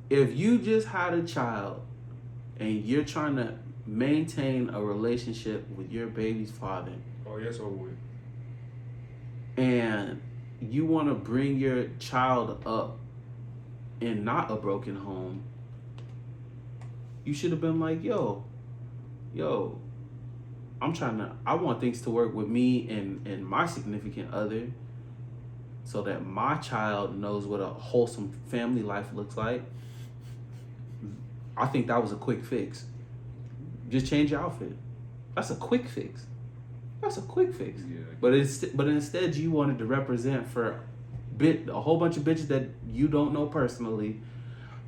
If you just had a child and you're trying to maintain a relationship with your baby's father, oh yes, over with, and you want to bring your child up in not a broken home, you should have been like, yo, I want things to work with me and my significant other, so that my child knows what a wholesome family life looks like. I think that was a quick fix. Just change your outfit. That's a quick fix. Yeah. But instead, you wanted to represent for a whole bunch of bitches that you don't know personally.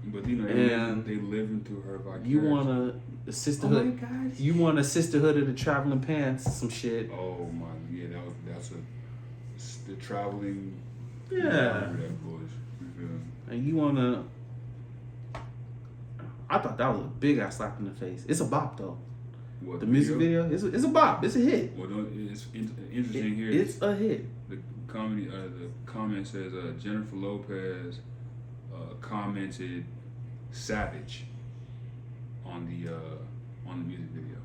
But you know, they living through her vicariously. You want a sisterhood. Oh my God. You want a sisterhood of the traveling pants, some shit. Oh my, yeah, that's the traveling. Yeah. That voice. And you wanna. I thought that was a big ass slap in the face. It's a bop though. What, the music video? It's a bop. It's a hit. Well, it's interesting here. It's a hit. The comment says Jennifer Lopez commented "savage" on the music video.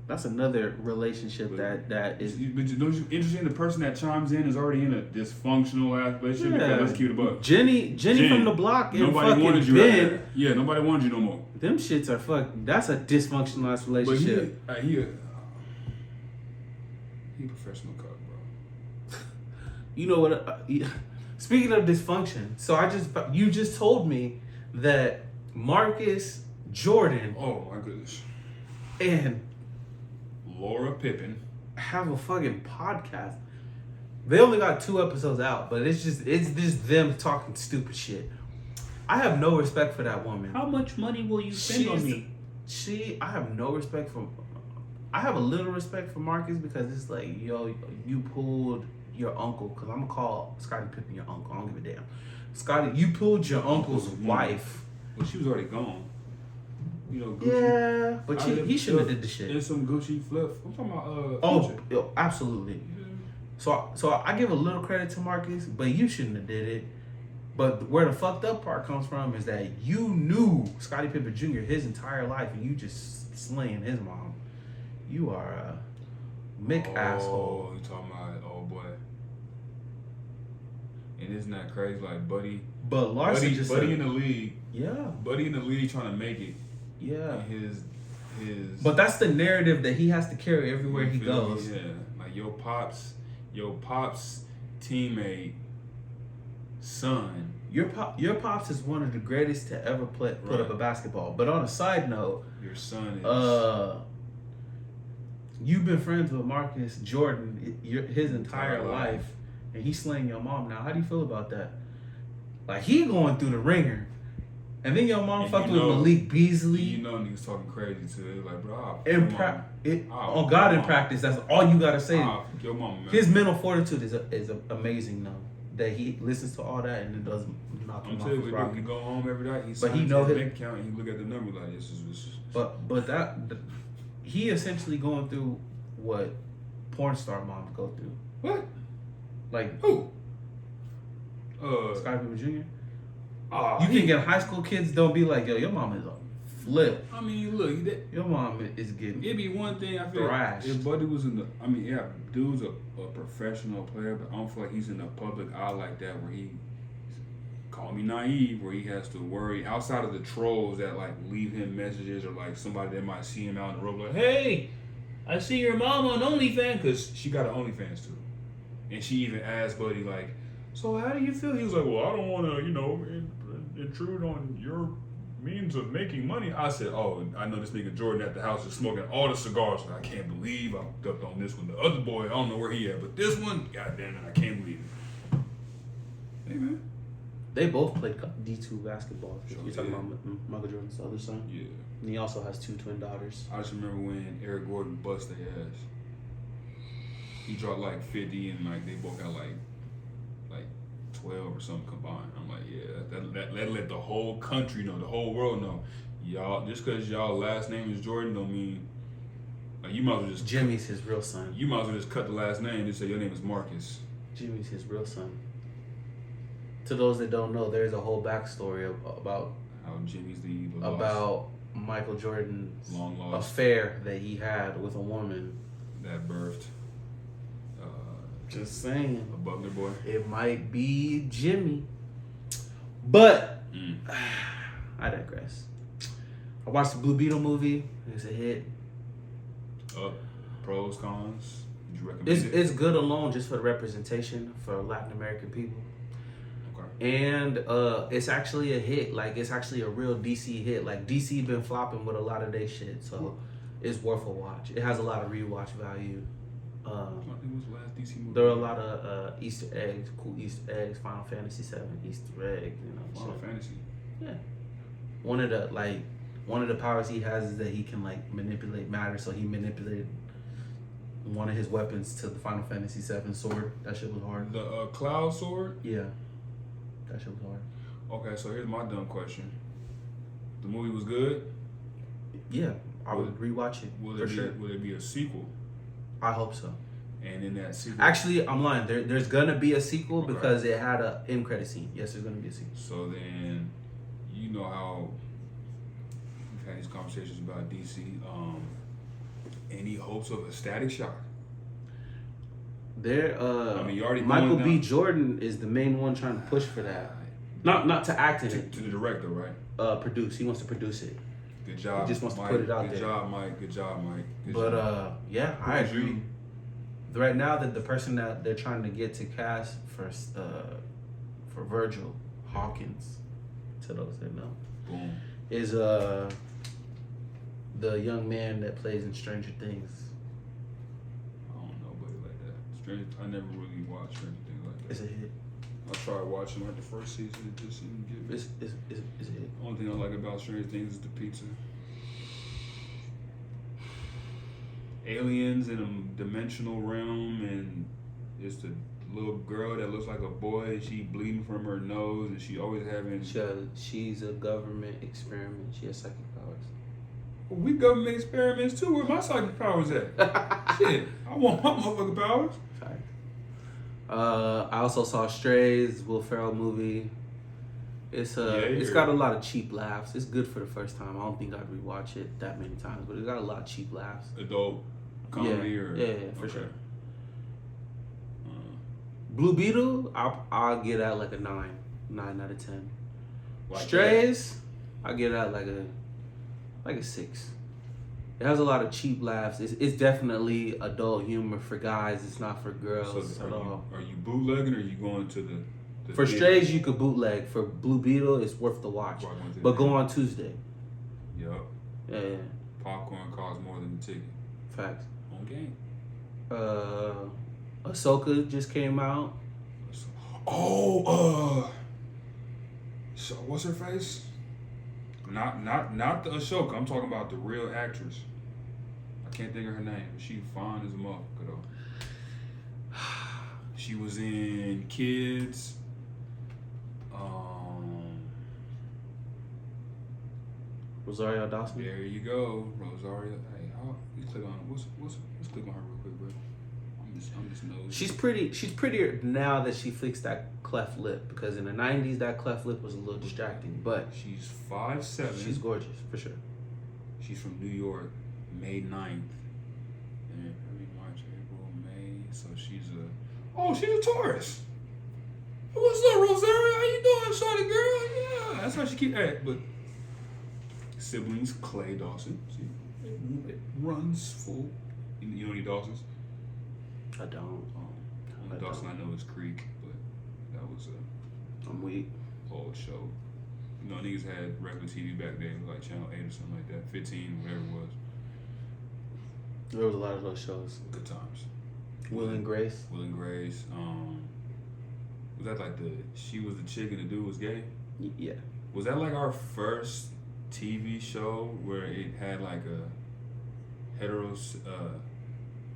That's another relationship that is. But don't you interesting? The person that chimes in is already in a dysfunctional ass relationship. Yeah. Because let's keep it a buck. Jenny from the block and nobody fucking wanted you. Ben. Yeah, nobody wanted you no more. Them shits are that's a dysfunctional ass relationship. But he a professional cock, bro. You know what? Speaking of dysfunction, so you just told me that Marcus Jordan. Oh my goodness. And Laura Pippen have a fucking podcast. They only got 2 episodes out, but it's just them talking stupid shit. I have no respect for that woman. How much money will you spend on me? I have no respect for. I have a little respect for Marcus because it's like, yo, you pulled your uncle, because I'm gonna call Scottie Pippen your uncle. I don't give a damn. Scottie, you pulled your uncle's wife. Well, she was already gone. Gucci. Yeah, but he shouldn't have did the shit. And some Gucci flip. I'm talking about Future. Yo, absolutely. Yeah. So I give a little credit to Marcus, but you shouldn't have did it. But where the fucked up part comes from is that you knew Scottie Pippen Jr. his entire life, and you just slaying his mom. You are a asshole. Oh, you talking about boy. And isn't that crazy? Like Buddy. But Larson just Buddy said, in the league. Yeah. Buddy in the league trying to make it. Yeah. And his. But that's the narrative that he has to carry everywhere he goes. Yeah. Like your pops teammate son. Your pops is one of the greatest to ever put up a basketball. But on a side note, your son is. You've been friends with Marcus Jordan his entire life, and he's slaying your mom now. How do you feel about that? Like he going through the ringer, and then your mom fucked with Malik Beasley. You know niggas talking crazy too. Like bro, on God in practice, that's all you gotta say. Your mom, man. His mental fortitude is amazing though. That he listens to all that and it doesn't knock him off his rock. He go home every night. But he know his bank account and he look at the number like this is. But that he essentially going through what porn star moms go through. What? Like who? Scottie Pippen Jr. You think in high school kids don't be like, yo, your mom is a flip. I mean, look, your mom is getting. It'd be one thing I feel like if Buddy was in the. I mean, yeah, dude's a professional player, but I don't feel like he's in the public eye like that where he. Call me naive, where he has to worry outside of the trolls that like leave him messages or like somebody that might see him out in the road like, hey, I see your mom on OnlyFans, because she got an OnlyFans too, and she even asked Buddy like, so how do you feel? He was like, well, I don't want to intrude on your means of making money. I said, oh, I know this nigga Jordan at the house is smoking all the cigars. Like, I can't believe I hooked up on this one. The other boy, I don't know where he at, but this one, goddamn it, I can't believe it. Hey man. They both played D2 basketball. Sure, You're talking about Michael Jordan's other son? Yeah. And he also has 2 twin daughters. I just remember when Eric Gordon bust their ass. He dropped like 50 and like they both had like 12 or something combined. I'm like, yeah, that let the whole country know, the whole world know. Y'all, just because y'all last name is Jordan don't mean, like you might as well just. Jimmy's his real son. You might as well just cut the last name and just say your name is Marcus. Jimmy's his real son. To those that don't know, there's a whole backstory about how Jimmy's the about Michael Jordan's long lost affair that he had with a woman that birthed. Just saying, a Butler boy. It might be Jimmy, but I digress. I watched the Blue Beetle movie. It's a hit. Pros, cons. Would you recommend it? It's good alone just for the representation for Latin American people. And it's actually a hit. Like, it's actually a real DC hit. Like, DC been flopping with a lot of their shit, so it's worth a watch. It has a lot of rewatch value. I think it was the last DC movie. There are a lot of Easter eggs, cool Easter eggs. Final Fantasy VII Easter egg. Final Fantasy. Yeah. One of the powers he has is that he can like manipulate matter. So he manipulated one of his weapons to the Final Fantasy VII sword. That shit was hard. The cloud sword. Yeah. That shit was hard. Okay, so here's my dumb question. The movie was good? Yeah, I would rewatch it. Will it be a sequel? I hope so. And in that sequel... Actually, I'm lying. There's going to be a sequel because it had a end credit scene. Yes, there's going to be a sequel. So then, you know how we've had these conversations about DC. Any hopes of a Static Shock? You already Michael B. Jordan is the main one trying to push for that. Not to act in it. To the director, right? Produce. He wants to produce it. Good job. He just wants Mike. to put it out there. Good job, Mike. Good job, Mike. Yeah, I agree. Right now, that the person that they're trying to get to cast for Virgil Hawkins, to those that know, boom, is the young man that plays in Stranger Things. I never really watched or anything like that. It's a hit. I tried watching like the first season. It just didn't get me. It's a hit. Only thing I like about Stranger Things is the pizza. Aliens in a dimensional realm, and it's the little girl that looks like a boy. She bleeding from her nose, and she always having. She's a government experiment. She has psychic powers. We government experiments too. Where my psychic powers at? Shit, I want my motherfucking powers. I also saw Strays, Will Ferrell movie. It's got a lot of cheap laughs. It's good for the first time. I don't think I'd rewatch it that many times, but it got a lot of cheap laughs. Adult comedy yeah, for sure. Blue Beetle, I'll get at like a 9 out of 10. Like Strays, I get at like a 6. It has a lot of cheap laughs. It's definitely adult humor for guys. It's not for girls at all. Are you bootlegging or are you going to the For Strays, you could bootleg. For Blue Beetle, it's worth the watch. But go on Tuesday. Yup. Yeah. Popcorn costs more than the ticket. Facts. On game. Ashoka just came out. So what's her face? Not the Ashoka. I'm talking about the real actress. I can't think of her name. She fine as a motherfucker though. She was in Kids. Rosario Dawson. There you go, Rosario. Hey, you click on let's click on her real quick, bro. I'm just nosy. She's prettier now that she fixed that cleft lip, because in the 90s that cleft lip was a little distracting, but she's 5'7". She's gorgeous for sure. She's from New York, May 9th. And March, April, May. So she's a Taurus. What's up, Rosario? How you doing, shawty girl? Yeah, that's how she keep at. But siblings, Clay Dawson. See, it runs full. You know any Dawsons? I don't. Only Dawson I know is Creek, but that was I'm weak. Old show. You know, niggas had regular TV back then, like Channel 8 or something like that, 15, whatever it was. There was a lot of those shows. Good times. Will and Grace. Was that like she was the chick and the dude was gay? Yeah. Was that like our first TV show where it had like a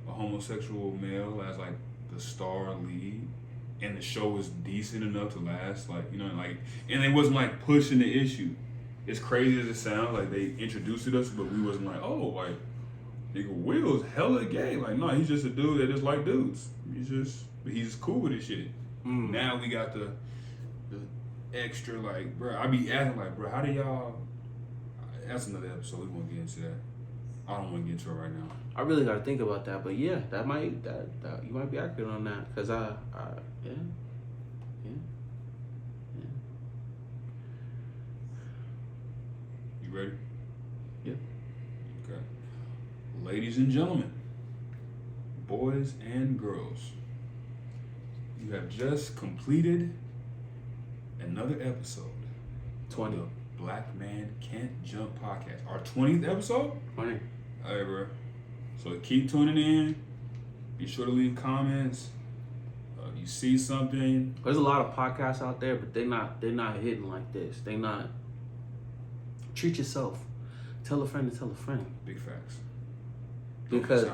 homosexual male as like the star lead, and the show was decent enough to last, like, you know, like, and they wasn't like pushing the issue. As crazy as it sounds, like they introduced it us, but we wasn't like, oh, like, nigga, Will's hella gay. Like, no, he's just a dude that just like dudes. He's cool with his shit. Now we got the extra, like, bro, I be asking, like, bro, how do y'all, that's another episode, we won't get into that. I don't want to get into it right now. I really got to think about that, but yeah, that you might be accurate on that, because yeah. You ready? Yeah. Okay. Ladies and gentlemen, boys and girls, you have just completed another episode 20. of the Black Man Can't Jump podcast. Our 20th episode? 20. All right, bro. So keep tuning in. Be sure to leave comments. If you see something. There's a lot of podcasts out there, but they're not hitting like this. They not. Treat yourself. Tell a friend to tell a friend. Big facts. Because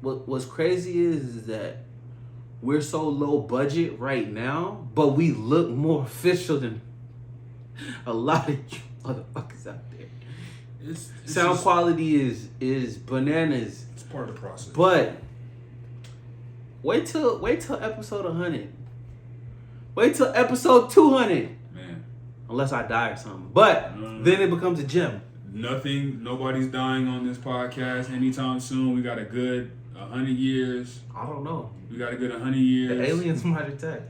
what's crazy is that we're so low budget right now, but we look more official than a lot of you motherfuckers out there. Sound quality is bananas. It's part of the process. But wait till episode 100. Wait till episode 200. Man. Unless I die or something. But then it becomes a gem. Nobody's dying on this podcast anytime soon. We got a good 100 years. I don't know. We got a good 100 years. The aliens might attack.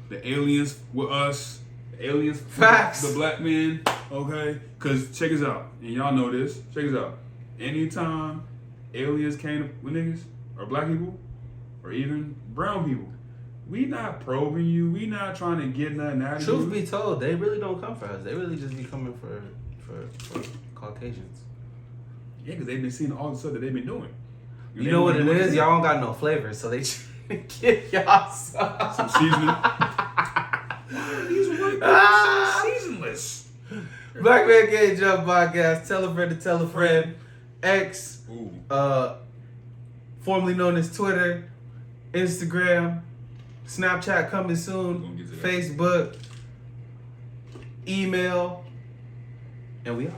The aliens with us. The aliens. Facts. The black men. Okay? Because check us out. And y'all know this. Check us out. Anytime aliens came with niggas, or black people, or even brown people, we not probing you. We not trying to get nothing out of you. Truth be told, they really don't come for us. They really just be coming for Caucasians. Yeah, because they've been seeing all the stuff that they've been doing. You know what it is? Y'all don't got no flavor, so they give y'all some seasoning. These white people so seasonless. Black Man Can't Jump podcast. Tell a friend to tell a friend. X, formerly known as Twitter, Instagram, Snapchat coming soon, Facebook, email, and we out.